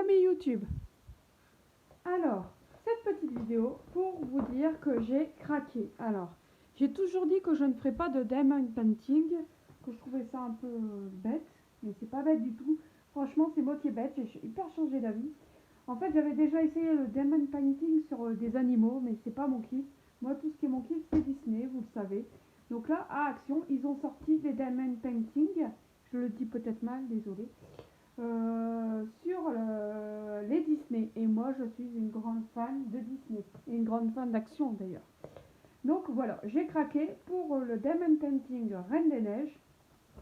Amis YouTube. Alors, cette petite vidéo pour vous dire que j'ai craqué. Alors, j'ai toujours dit que je ne ferais pas de diamond painting, que je trouvais ça un peu bête, mais c'est pas bête du tout. Franchement, c'est moi qui est bête, j'ai hyper changé d'avis. En fait, j'avais déjà essayé le diamond painting sur des animaux, mais c'est pas mon kiff. Moi, tout ce qui est mon kiff, c'est Disney, vous le savez. Donc là, à Action, ils ont sorti des diamond painting. Je le dis peut-être mal, désolé. Sur les Disney. Et moi, je suis une grande fan de Disney. Et une grande fan d'Action, d'ailleurs. Donc voilà, j'ai craqué pour le Diamond Painting Reine des Neiges.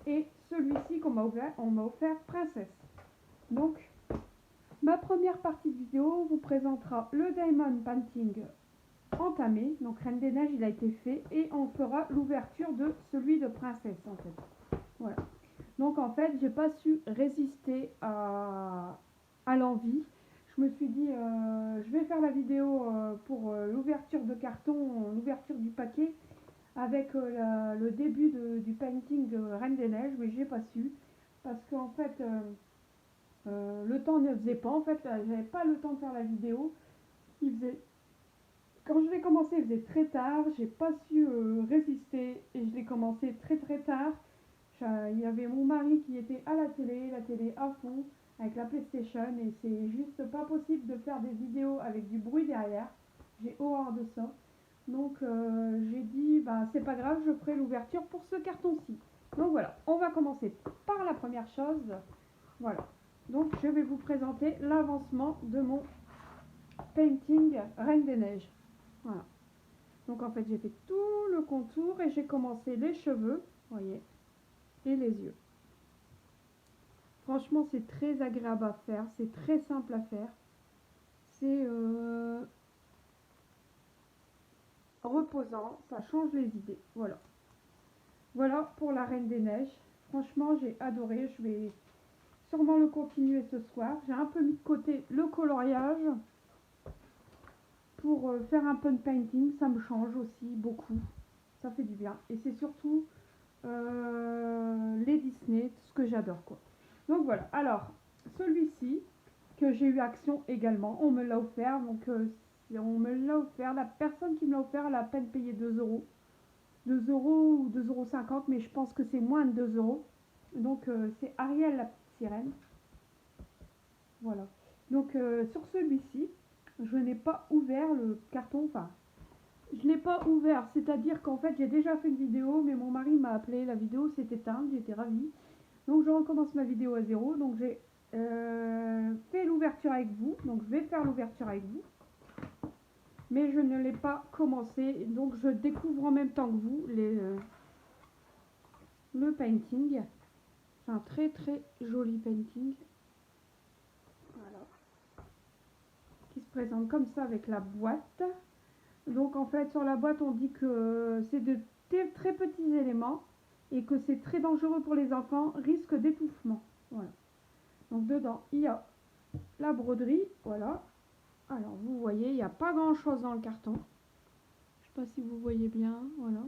Et celui-ci qu'on m'a offert Princesse. Donc, ma première partie de vidéo vous présentera le Diamond Painting entamé. Donc Reine des Neiges, il a été fait. Et on fera l'ouverture de celui de Princesse, en fait. Voilà. Donc en fait, j'ai pas su résister à l'envie. Je me suis dit, je vais faire la vidéo pour l'ouverture de carton, l'ouverture du paquet, avec le début du painting de Reine des Neiges, mais j'ai pas su. Parce qu'en fait, le temps ne faisait pas. En fait, j'avais pas le temps de faire la vidéo. Quand je l'ai commencé, il faisait très tard. J'ai pas su résister et je l'ai commencé très très tard. Il y avait mon mari qui était à la télé à fond, avec la PlayStation, et c'est juste pas possible de faire des vidéos avec du bruit derrière. J'ai horreur de ça. Donc j'ai dit, bah c'est pas grave, je ferai l'ouverture pour ce carton-ci. Donc voilà, on va commencer par la première chose. Voilà. Donc je vais vous présenter l'avancement de mon painting Reine des Neiges. Voilà. Donc en fait j'ai fait tout le contour et j'ai commencé les cheveux, vous voyez, et les yeux. Franchement, c'est très agréable à faire, c'est très simple à faire. C'est reposant, ça change les idées. Voilà. Voilà pour la Reine des Neiges. Franchement, j'ai adoré. Je vais sûrement le continuer ce soir. J'ai un peu mis de côté le coloriage pour faire un peu de painting. Ça me change aussi beaucoup. Ça fait du bien. Et c'est surtout les Disney, tout ce que j'adore, quoi. Donc voilà. Alors, celui-ci, que j'ai eu Action également, on me l'a offert, donc on me l'a offert, la personne qui me l'a offert, elle a à peine payé 2 euros, 2 euros ou 2,50 €, mais je pense que c'est moins de 2 euros. Donc c'est Ariel la petite sirène. Voilà. Donc sur celui-ci, je n'ai pas ouvert le carton, enfin je n'ai pas ouvert, c'est-à-dire qu'en fait j'ai déjà fait une vidéo, mais mon mari m'a appelé, la vidéo s'est éteinte, j'étais ravie. Donc je recommence ma vidéo à zéro, donc j'ai fait l'ouverture avec vous, donc je vais faire l'ouverture avec vous, mais je ne l'ai pas commencé, donc je découvre en même temps que vous le painting. C'est un très très joli painting, voilà, qui se présente comme ça avec la boîte. Donc en fait sur la boîte on dit que c'est de très petits éléments et que c'est très dangereux pour les enfants, risque d'étouffement. Voilà. Donc dedans il y a la broderie, voilà. Alors vous voyez, il n'y a pas grand chose dans le carton. Je sais pas si vous voyez bien, voilà.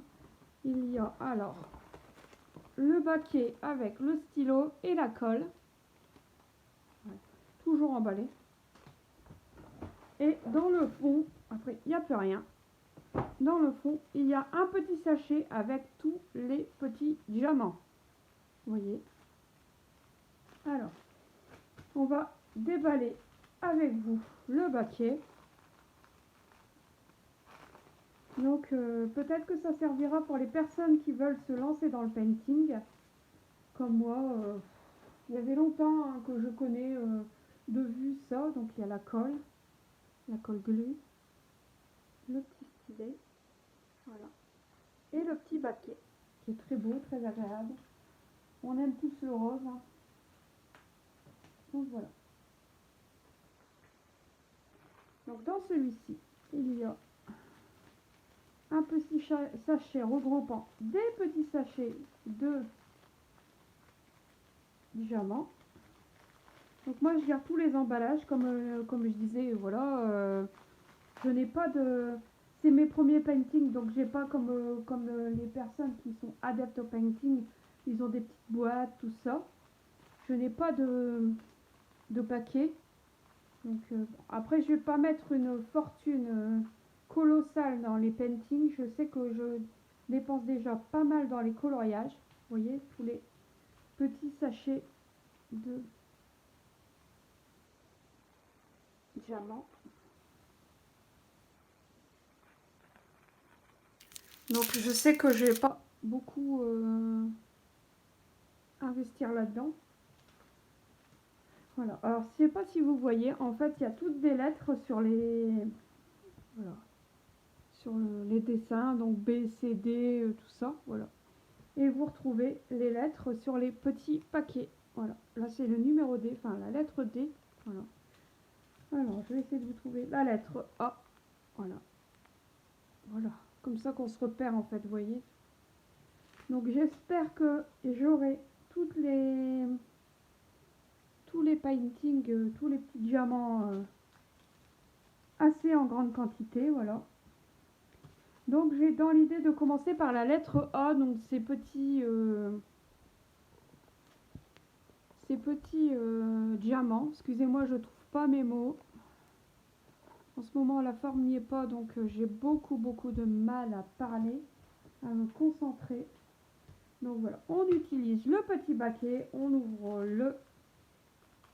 Il y a alors le baquet avec le stylo et la colle. Ouais, toujours emballé. Et dans le fond, après il n'y a plus rien. Dans le fond, il y a un petit sachet avec tous les petits diamants. Vous voyez. Alors, on va déballer avec vous le baquet. Donc peut-être que ça servira pour les personnes qui veulent se lancer dans le painting. Comme moi, il y avait longtemps hein, que je connais de vue ça. Donc il y a la colle glue, le petit stylet, voilà, et le petit baquet qui est très beau, très agréable. On aime tous le rose, hein. Donc voilà. Donc dans celui-ci, il y a un petit sachet regroupant des petits sachets de diamants. Donc moi je garde tous les emballages comme je disais, voilà. Je n'ai pas de... C'est mes premiers paintings, donc j'ai pas comme les personnes qui sont adeptes au painting, ils ont des petites boîtes, tout ça. Je n'ai pas de paquet. Donc après je vais pas mettre une fortune colossale dans les paintings. Je sais que je dépense déjà pas mal dans les coloriages. Vous voyez tous les petits sachets de diamants. Donc je sais que je vais pas beaucoup investir là-dedans. Voilà. Alors je sais pas si vous voyez, en fait il y a toutes des lettres sur les voilà, sur les dessins, donc B, C, D, tout ça, voilà. Et vous retrouvez les lettres sur les petits paquets. Voilà. Là c'est le numéro D, enfin la lettre D. Voilà. Alors je vais essayer de vous trouver la lettre A. Voilà. Voilà. Comme ça qu'on se repère en fait, vous voyez. Donc j'espère que j'aurai tous les paintings, tous les petits diamants assez en grande quantité, voilà. Donc j'ai dans l'idée de commencer par la lettre A, donc ces petits diamants. Excusez-moi, je trouve pas mes mots. En ce moment la forme n'y est pas, donc j'ai beaucoup de mal à parler, à me concentrer. Donc voilà, on utilise le petit baquet, on ouvre le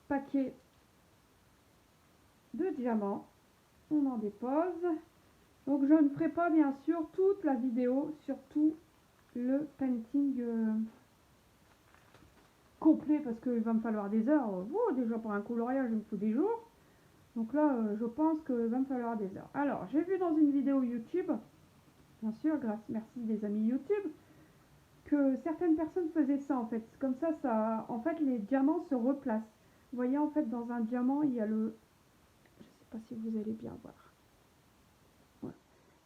paquet de diamants, on en dépose. Donc je ne ferai pas bien sûr toute la vidéo sur tout le painting complet parce qu'il va me falloir des heures. Déjà pour un coloriage il me faut des jours. Donc là je pense qu'il va me falloir des heures. Alors j'ai vu dans une vidéo YouTube, bien sûr merci des amis YouTube, que certaines personnes faisaient ça en fait. Comme ça en fait les diamants se replacent. Vous voyez en fait dans un diamant il y a le... Je sais pas si vous allez bien voir. Voilà.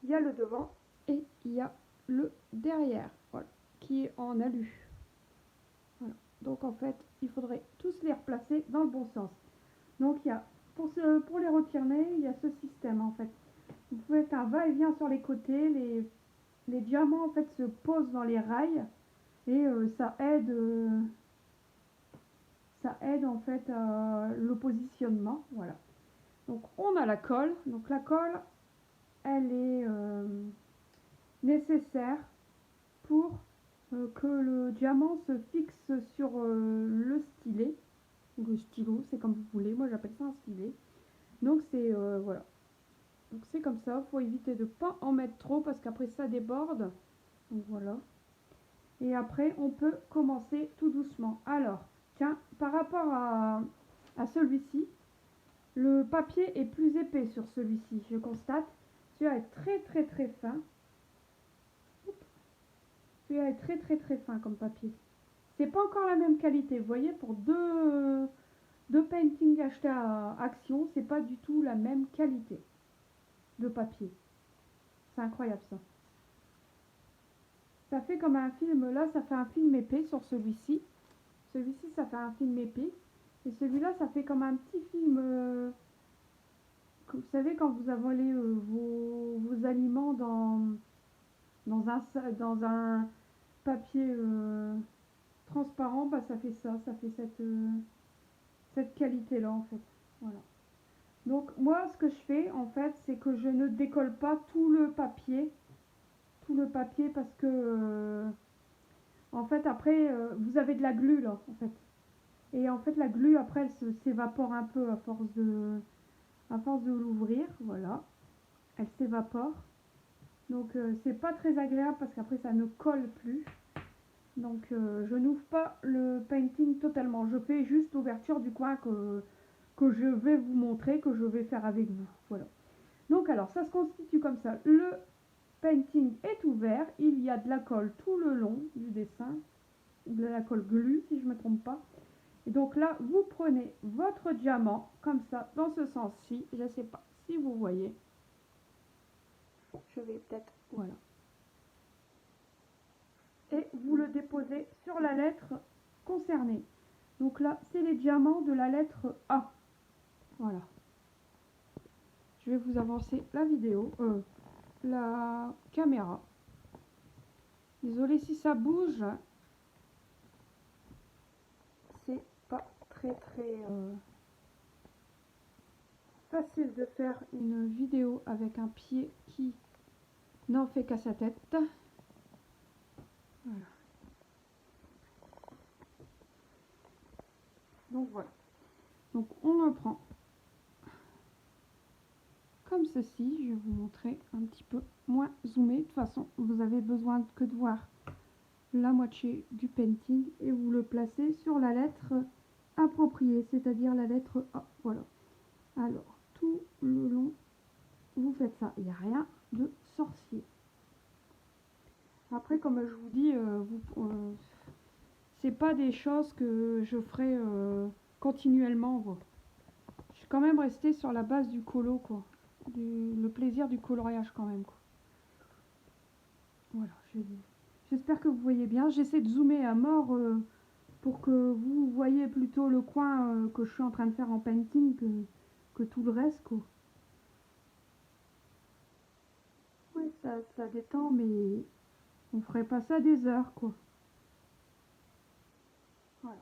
Il y a le devant et il y a le derrière, voilà, qui est en alu. Voilà. Donc en fait, il faudrait tous les replacer dans le bon sens. Donc il y a, pour les retourner, il y a ce système en fait. Vous faites un va-et-vient sur les côtés, les diamants en fait se posent dans les rails et ça aide en fait le positionnement. Voilà. Donc on a la colle. Donc la colle, elle est nécessaire pour que le diamant se fixe sur le stylet ou le stylo, c'est comme vous voulez, moi j'appelle ça un stylet. Donc c'est voilà, donc c'est comme ça, faut éviter de pas en mettre trop parce qu'après ça déborde. Donc voilà, et après on peut commencer tout doucement. Alors tiens, par rapport à celui-ci, le papier est plus épais sur celui-ci, je constate. Celui-là est très fin. Celui-là est très fin comme papier. C'est pas encore la même qualité, vous voyez, pour deux paintings achetés à Action, c'est pas du tout la même qualité de papier. C'est incroyable ça. Ça fait comme un film, là ça fait un film épais sur celui-ci. Celui-ci ça fait un film épais. Et celui-là ça fait comme un petit film, vous savez quand vous avalez vos aliments dans un papier transparent, bah ça fait ça, ça fait cette qualité-là en fait. Voilà. Donc moi ce que je fais en fait c'est que je ne décolle pas tout le papier parce que en fait après vous avez de la glu là en fait, et en fait la glu après elle s'évapore un peu à force de l'ouvrir, voilà, elle s'évapore, donc c'est pas très agréable parce qu'après ça ne colle plus. Donc je n'ouvre pas le painting totalement, je fais juste l'ouverture du coin que je vais vous montrer, que je vais faire avec vous, voilà. Donc alors ça se constitue comme ça, le painting est ouvert, il y a de la colle tout le long du dessin, de la colle glu si je ne me trompe pas. Et donc là vous prenez votre diamant comme ça dans ce sens-ci, je ne sais pas si vous voyez, je vais peut-être, voilà, et vous le déposez sur la lettre concernée. Donc là c'est les diamants de la lettre A, voilà. Je vais vous avancer la vidéo, la caméra. Désolée si ça bouge, c'est pas très facile de faire une vidéo avec un pied qui n'en fait qu'à sa tête. Voilà. Donc voilà. Donc on le prend comme ceci. Je vais vous montrer un petit peu moins zoomé. De toute façon, vous avez besoin que de voir la moitié du painting et vous le placez sur la lettre appropriée, c'est-à-dire la lettre A. Voilà. Alors, tout le long, vous faites ça. Il n'y a rien de sorcier. Après, comme je vous dis, c'est pas des choses que je ferai continuellement. Quoi. Je suis quand même restée sur la base du colo, quoi. Le plaisir du coloriage quand même, quoi. Voilà, j'espère que vous voyez bien. J'essaie de zoomer à mort pour que vous voyez plutôt le coin que je suis en train de faire en painting que tout le reste, quoi. Oui, ça détend, mais on ferait pas ça des heures, quoi. Voilà.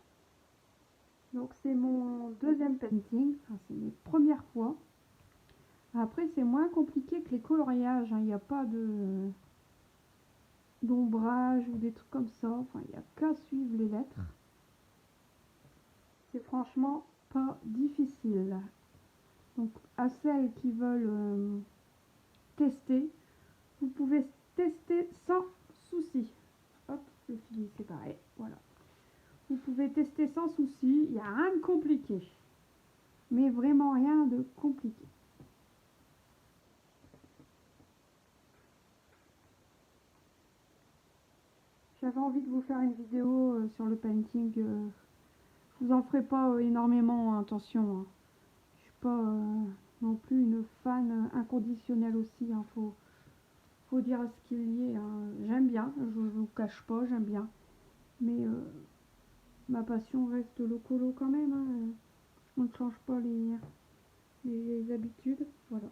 Donc c'est mon deuxième painting, enfin, c'est mes premières fois. Après c'est moins compliqué que les coloriages, hein. Il n'y a pas d'ombrage ou des trucs comme ça, enfin il n'y a qu'à suivre les lettres. C'est franchement pas difficile. Donc à celles qui veulent tester, vous pouvez tester sans souci. Hop, le fil est séparé, voilà. Vous pouvez tester sans souci, il n'y a rien de compliqué. Mais vraiment rien de compliqué. J'avais envie de vous faire une vidéo sur le painting. Je vous en ferai pas énormément, attention. Hein. Je suis pas non plus une fan inconditionnelle aussi. Hein. Faut dire ce qu'il y est. Hein. J'aime bien, je vous cache pas, j'aime bien. Mais ma passion reste le colo quand même. Hein. On ne change pas les habitudes. Voilà.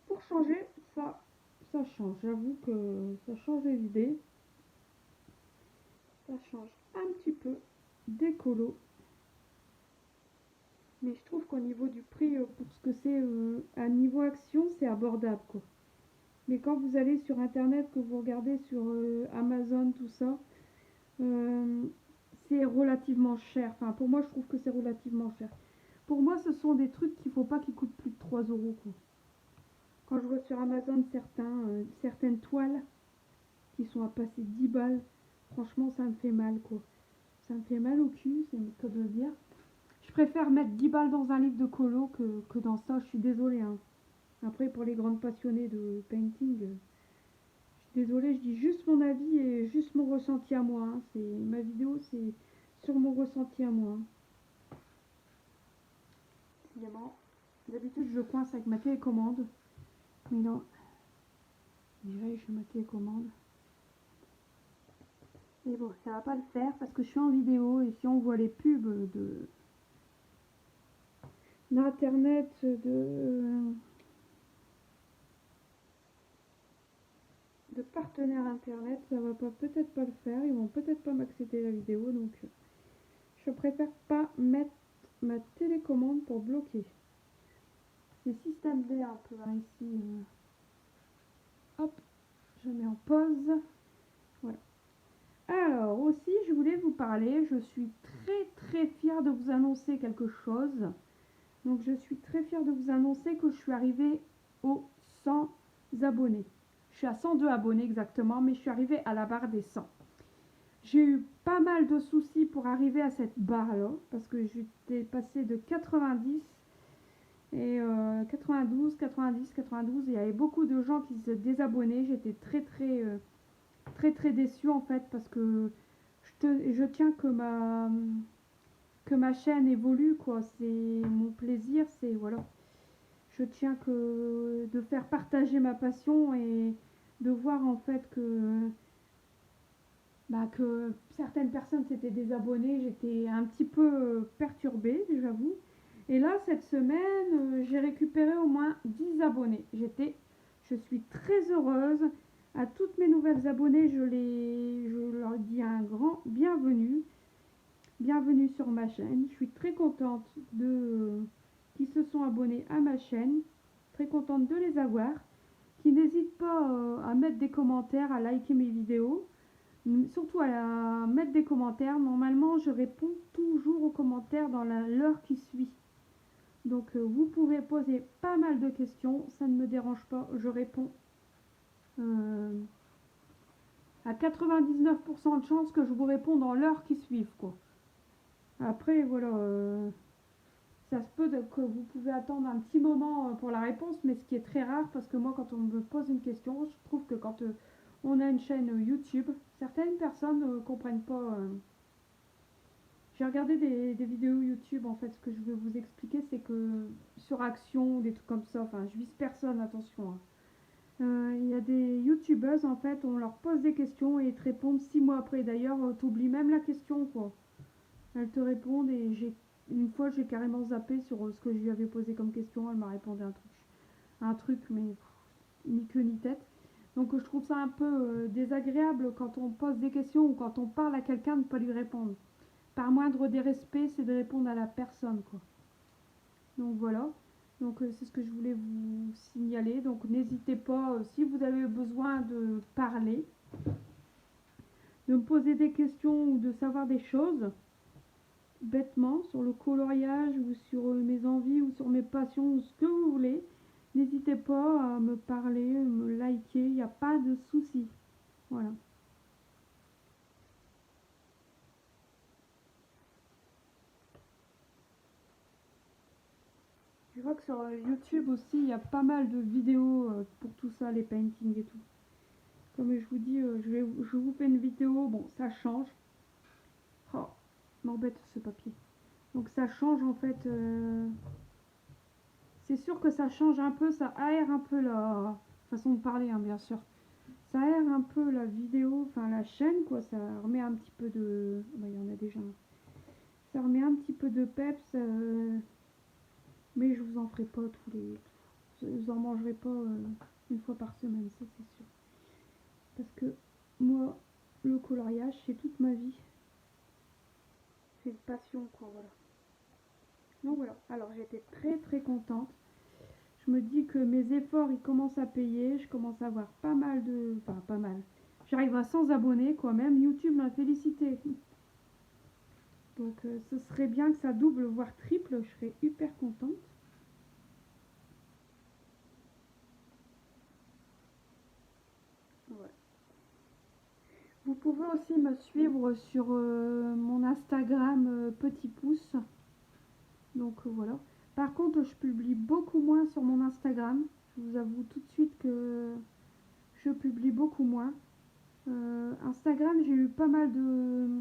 Pour changer, ça change. J'avoue que ça change les idées. Ça change un petit peu des colos. Mais je trouve qu'au niveau du prix, pour ce que c'est à niveau action, c'est abordable, quoi. Mais quand vous allez sur internet, que vous regardez sur Amazon, tout ça, euh, c'est relativement cher. Enfin, pour moi, je trouve que c'est relativement cher. Pour moi, ce sont des trucs qu'il ne faut pas qu'ils coûtent plus de 3 euros, quoi. Quand je vois sur Amazon certaines toiles qui sont à passer 10 balles, franchement, ça me fait mal, quoi. Ça me fait mal au cul, c'est le cas de le dire. Je préfère mettre 10 balles dans un livre de colo que dans ça, je suis désolée. Hein. Après, pour les grandes passionnées de painting, je suis désolée, je dis juste mon avis et juste mon ressenti à moi. Hein. Ma vidéo, c'est sur mon ressenti à moi. Décidément, d'habitude, je coince avec ma télécommande. Mais non, je fais ma télécommande. Et bon, ça va pas le faire parce que je suis en vidéo et si on voit les pubs d'internet, de partenaires internet, ça va peut-être pas le faire, ils vont peut-être pas m'accéder la vidéo, donc je préfère pas mettre ma télécommande pour bloquer. C'est système D un peu hein, ici. Hop, je mets en pause. Voilà. Alors aussi, je voulais vous parler, je suis très fière de vous annoncer quelque chose. Donc je suis très fière de vous annoncer que je suis arrivée aux 100 abonnés. Je suis à 102 abonnés exactement, mais je suis arrivée à la barre des 100. J'ai eu pas mal de soucis pour arriver à cette barre-là, parce que j'étais passée de 90 et 92, 90, 92, et il y avait beaucoup de gens qui se désabonnaient. J'étais très déçue en fait, parce que je tiens que ma chaîne évolue, quoi. C'est mon plaisir, c'est voilà. Je tiens que de faire partager ma passion et de voir en fait que certaines personnes s'étaient désabonnées. J'étais un petit peu perturbée, j'avoue. Et là, cette semaine, j'ai récupéré au moins 10 abonnés. Je suis très heureuse. À toutes mes nouvelles abonnées, je leur dis un grand bienvenue. bienvenue sur ma chaîne. Je suis très contente qui se sont abonnés à ma chaîne, très contente de les avoir, qui n'hésitent pas à mettre des commentaires, à liker mes vidéos, surtout à mettre des commentaires. Normalement, je réponds toujours aux commentaires dans l'heure qui suit. Donc vous pouvez poser pas mal de questions, ça ne me dérange pas, je réponds à 99% de chances que je vous réponds dans l'heure qui suit, quoi. Après, voilà, ça se peut que vous pouvez attendre un petit moment pour la réponse, mais ce qui est très rare, parce que moi, quand on me pose une question, je trouve que quand on a une chaîne YouTube, certaines personnes ne comprennent pas. J'ai regardé des vidéos YouTube, en fait, ce que je veux vous expliquer, c'est que sur Action, des trucs comme ça, enfin, je vise personne, attention, hein. Il y a des youtubeuses, en fait, on leur pose des questions et ils te répondent 6 mois après. D'ailleurs, t'oublies même la question, quoi. Elles te répondent et une fois j'ai carrément zappé sur ce que je lui avais posé comme question. Elle m'a répondu un truc mais ni queue ni tête. Donc je trouve ça un peu désagréable quand on pose des questions ou quand on parle à quelqu'un de ne pas lui répondre. Par moindre des respects, c'est de répondre à la personne, quoi. Donc voilà. Donc c'est ce que je voulais vous signaler. Donc n'hésitez pas, si vous avez besoin de parler, de me poser des questions ou de savoir des choses bêtement sur le coloriage ou sur mes envies ou sur mes passions ou ce que vous voulez, n'hésitez pas à me parler, me liker, il n'y a pas de souci. Voilà. Je vois que sur YouTube aussi, il y a pas mal de vidéos pour tout ça, les paintings et tout. Comme je vous dis, je vous fais une vidéo, bon, ça change. Oh, m'embête ce papier. Donc ça change en fait. C'est sûr que ça change un peu, ça aère un peu la façon de parler, hein, bien sûr. Ça aère un peu la vidéo, enfin la chaîne, quoi. Ça remet un petit peu de. Bah, il y en a déjà. Ça remet un petit peu de peps, mais je vous en ferai pas tous les. Vous en mangerez pas une fois par semaine, ça c'est sûr. Parce que moi, le coloriage, c'est toute ma vie. C'est une passion, quoi, voilà. Donc voilà. Alors j'étais très très contente. Je me dis que mes efforts ils commencent à payer, je commence à avoir pas mal de. Enfin pas mal. J'arrive à 100 abonnés quoi, même YouTube m'a félicité. Donc ce serait bien que ça double voire triple, je serais hyper contente. Ouais. Vous pouvez aussi me suivre sur mon Instagram Petit Pouce. Donc voilà. Par contre je publie beaucoup moins sur mon Instagram. Je vous avoue tout de suite que je publie beaucoup moins. Instagram j'ai eu pas mal de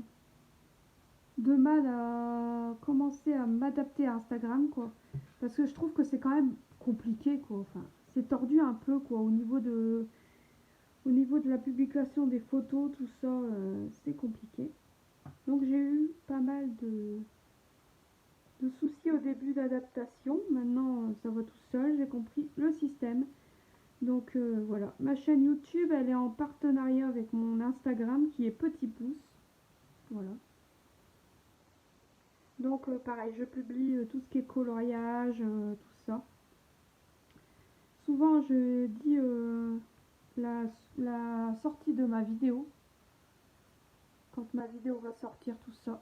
mal à commencer à m'adapter à Instagram, quoi. Parce que je trouve que c'est quand même compliqué, quoi. Enfin, c'est tordu un peu, quoi, au niveau de la publication des photos, tout ça, c'est compliqué. Donc j'ai eu pas mal de soucis au début d'adaptation. Maintenant, ça va tout seul, j'ai compris le système. Donc voilà, ma chaîne YouTube, elle est en partenariat avec mon Instagram qui est Petit Pouce. Voilà. Donc pareil, je publie tout ce qui est coloriage, tout ça. Souvent je dis la, la sortie de ma vidéo, quand ma vidéo va sortir, tout ça.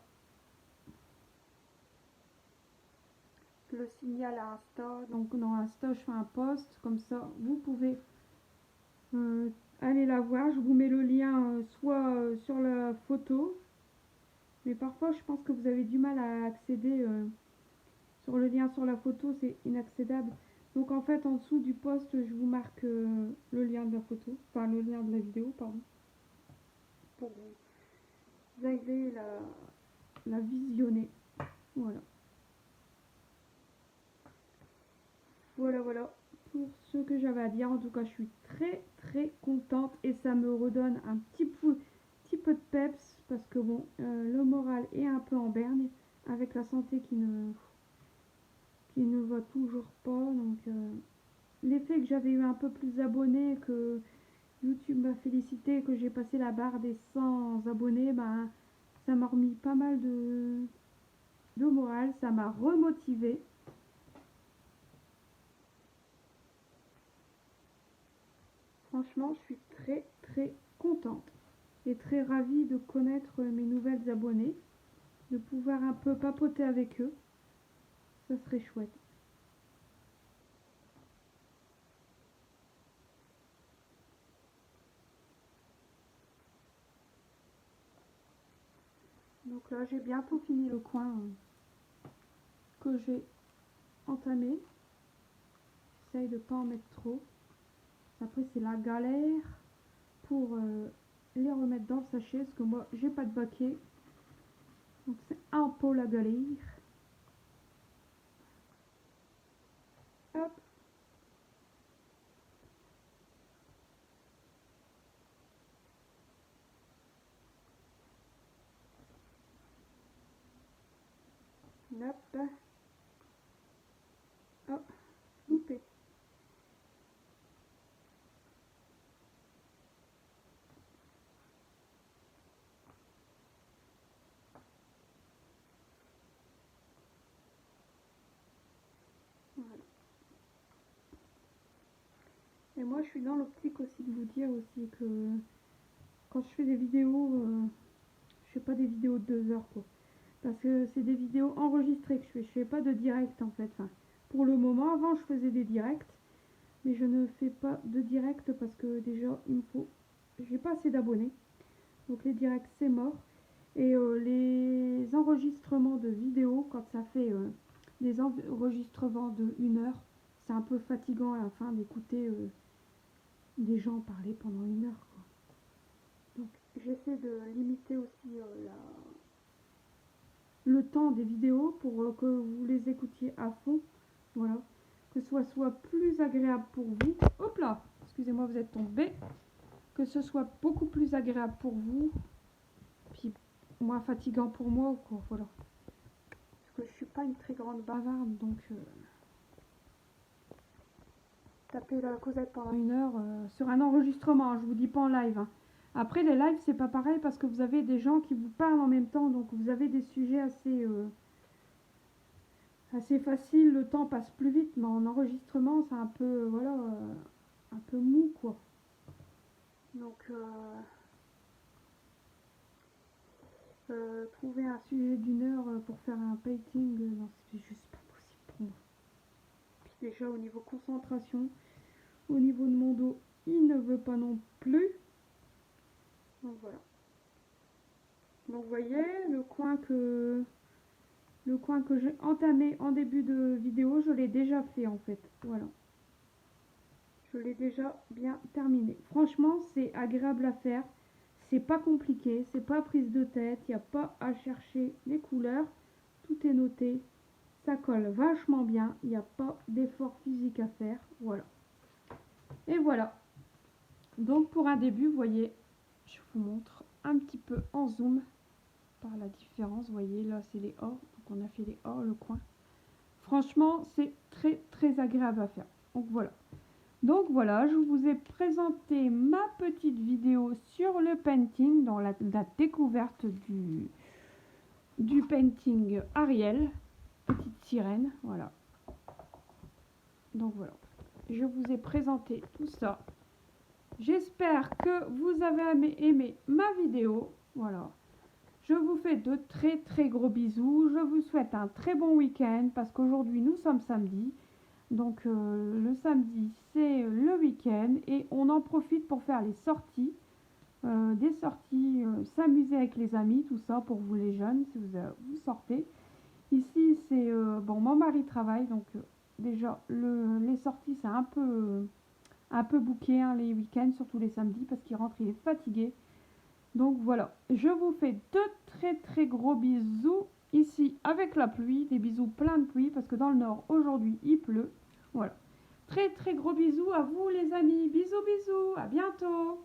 Le signal à Insta, donc dans Insta je fais un post, comme ça vous pouvez euh, aller la voir. Je vous mets le lien soit sur la photo, mais parfois je pense que vous avez du mal à accéder sur le lien sur la photo, c'est inaccédable. Donc en fait en dessous du post je vous marque le lien de la photo, enfin le lien de la vidéo pardon, pour que vous allez la visionner. Voilà. Voilà pour ce que j'avais à dire. En tout cas je suis très très contente et ça me redonne un petit peu de peps parce que bon le moral est un peu en berne avec la santé qui ne va toujours pas. Donc l'effet que j'avais eu un peu plus d'abonnés, que YouTube m'a félicité, que j'ai passé la barre des 100 abonnés, ben, ça m'a remis pas mal génial, ça m'a remotivée. Franchement, je suis très très contente et très ravie de connaître mes nouvelles abonnées, de pouvoir un peu papoter avec eux. Ça serait chouette. Donc là, j'ai bientôt fini le coin que j'ai entamé. J'essaye de ne pas en mettre trop. Après, c'est la galère pour les remettre dans le sachet, parce que moi, j'ai pas de baquet. Donc c'est un peu la galère. Hop. Hop. Hop. Loupé. Voilà. Et moi, je suis dans l'optique aussi de vous dire aussi que quand je fais des vidéos, je fais pas des vidéos de 2 heures, quoi. Parce que c'est des vidéos enregistrées que je fais. Je fais pas de direct, en fait. Enfin, pour le moment, avant, je faisais des directs. Mais je ne fais pas de direct parce que déjà, il me faut... J'ai pas assez d'abonnés. Donc les directs, c'est mort. Et les enregistrements de vidéos, quand ça fait des enregistrements de 1 heure, c'est un peu fatigant à la fin d'écouter des gens parler pendant 1 heure, quoi. Donc j'essaie de limiter aussi le temps des vidéos pour que vous les écoutiez à fond. Voilà. Que ce soit plus agréable pour vous. Hop là, excusez-moi, vous êtes tombé. Que ce soit beaucoup plus agréable pour vous. Puis moins fatigant pour moi, quoi. Voilà. Parce que je suis pas une très grande bavarde, donc taper la causette pendant 1 heure sur un enregistrement, je vous dis pas en live, hein. Après les lives c'est pas pareil parce que vous avez des gens qui vous parlent en même temps, donc vous avez des sujets assez faciles, le temps passe plus vite, mais en enregistrement c'est un peu voilà un peu mou, quoi. Donc trouver un sujet d'1 heure pour faire un painting, non, c'est juste pas possible pour moi. Puis déjà au niveau concentration, au niveau de mon dos, il ne veut pas non plus. Donc voilà. Donc vous voyez, le coin que j'ai entamé en début de vidéo, je l'ai déjà fait en fait. Voilà. Je l'ai déjà bien terminé. Franchement, c'est agréable à faire. C'est pas compliqué, c'est pas prise de tête, il n'y a pas à chercher les couleurs. Tout est noté. Ça colle vachement bien, il n'y a pas d'effort physique à faire. Voilà. Et voilà. Donc pour un début, vous voyez, je vous montre un petit peu en zoom par la différence. Vous voyez, là c'est les or, donc on a fait les or, le coin. Franchement, c'est très très agréable à faire. Donc voilà, je vous ai présenté ma petite vidéo sur le painting, dans la découverte du painting Ariel, petite sirène, voilà. Donc voilà, je vous ai présenté tout ça. J'espère que vous avez aimé ma vidéo, voilà. Je vous fais de très très gros bisous. Je vous souhaite un très bon week-end parce qu'aujourd'hui nous sommes samedi. Donc le samedi c'est le week-end et on en profite pour faire les sorties. Des sorties, s'amuser avec les amis, tout ça pour vous les jeunes si vous sortez. Ici c'est bon, mon mari travaille donc déjà les sorties c'est un peu bouqué, hein, les week-ends, surtout les samedis parce qu'il rentre, il est fatigué. Donc voilà, je vous fais de très très gros bisous ici avec la pluie, des bisous plein de pluie parce que dans le nord aujourd'hui il pleut. Voilà, très très gros bisous à vous les amis, bisous bisous, à bientôt.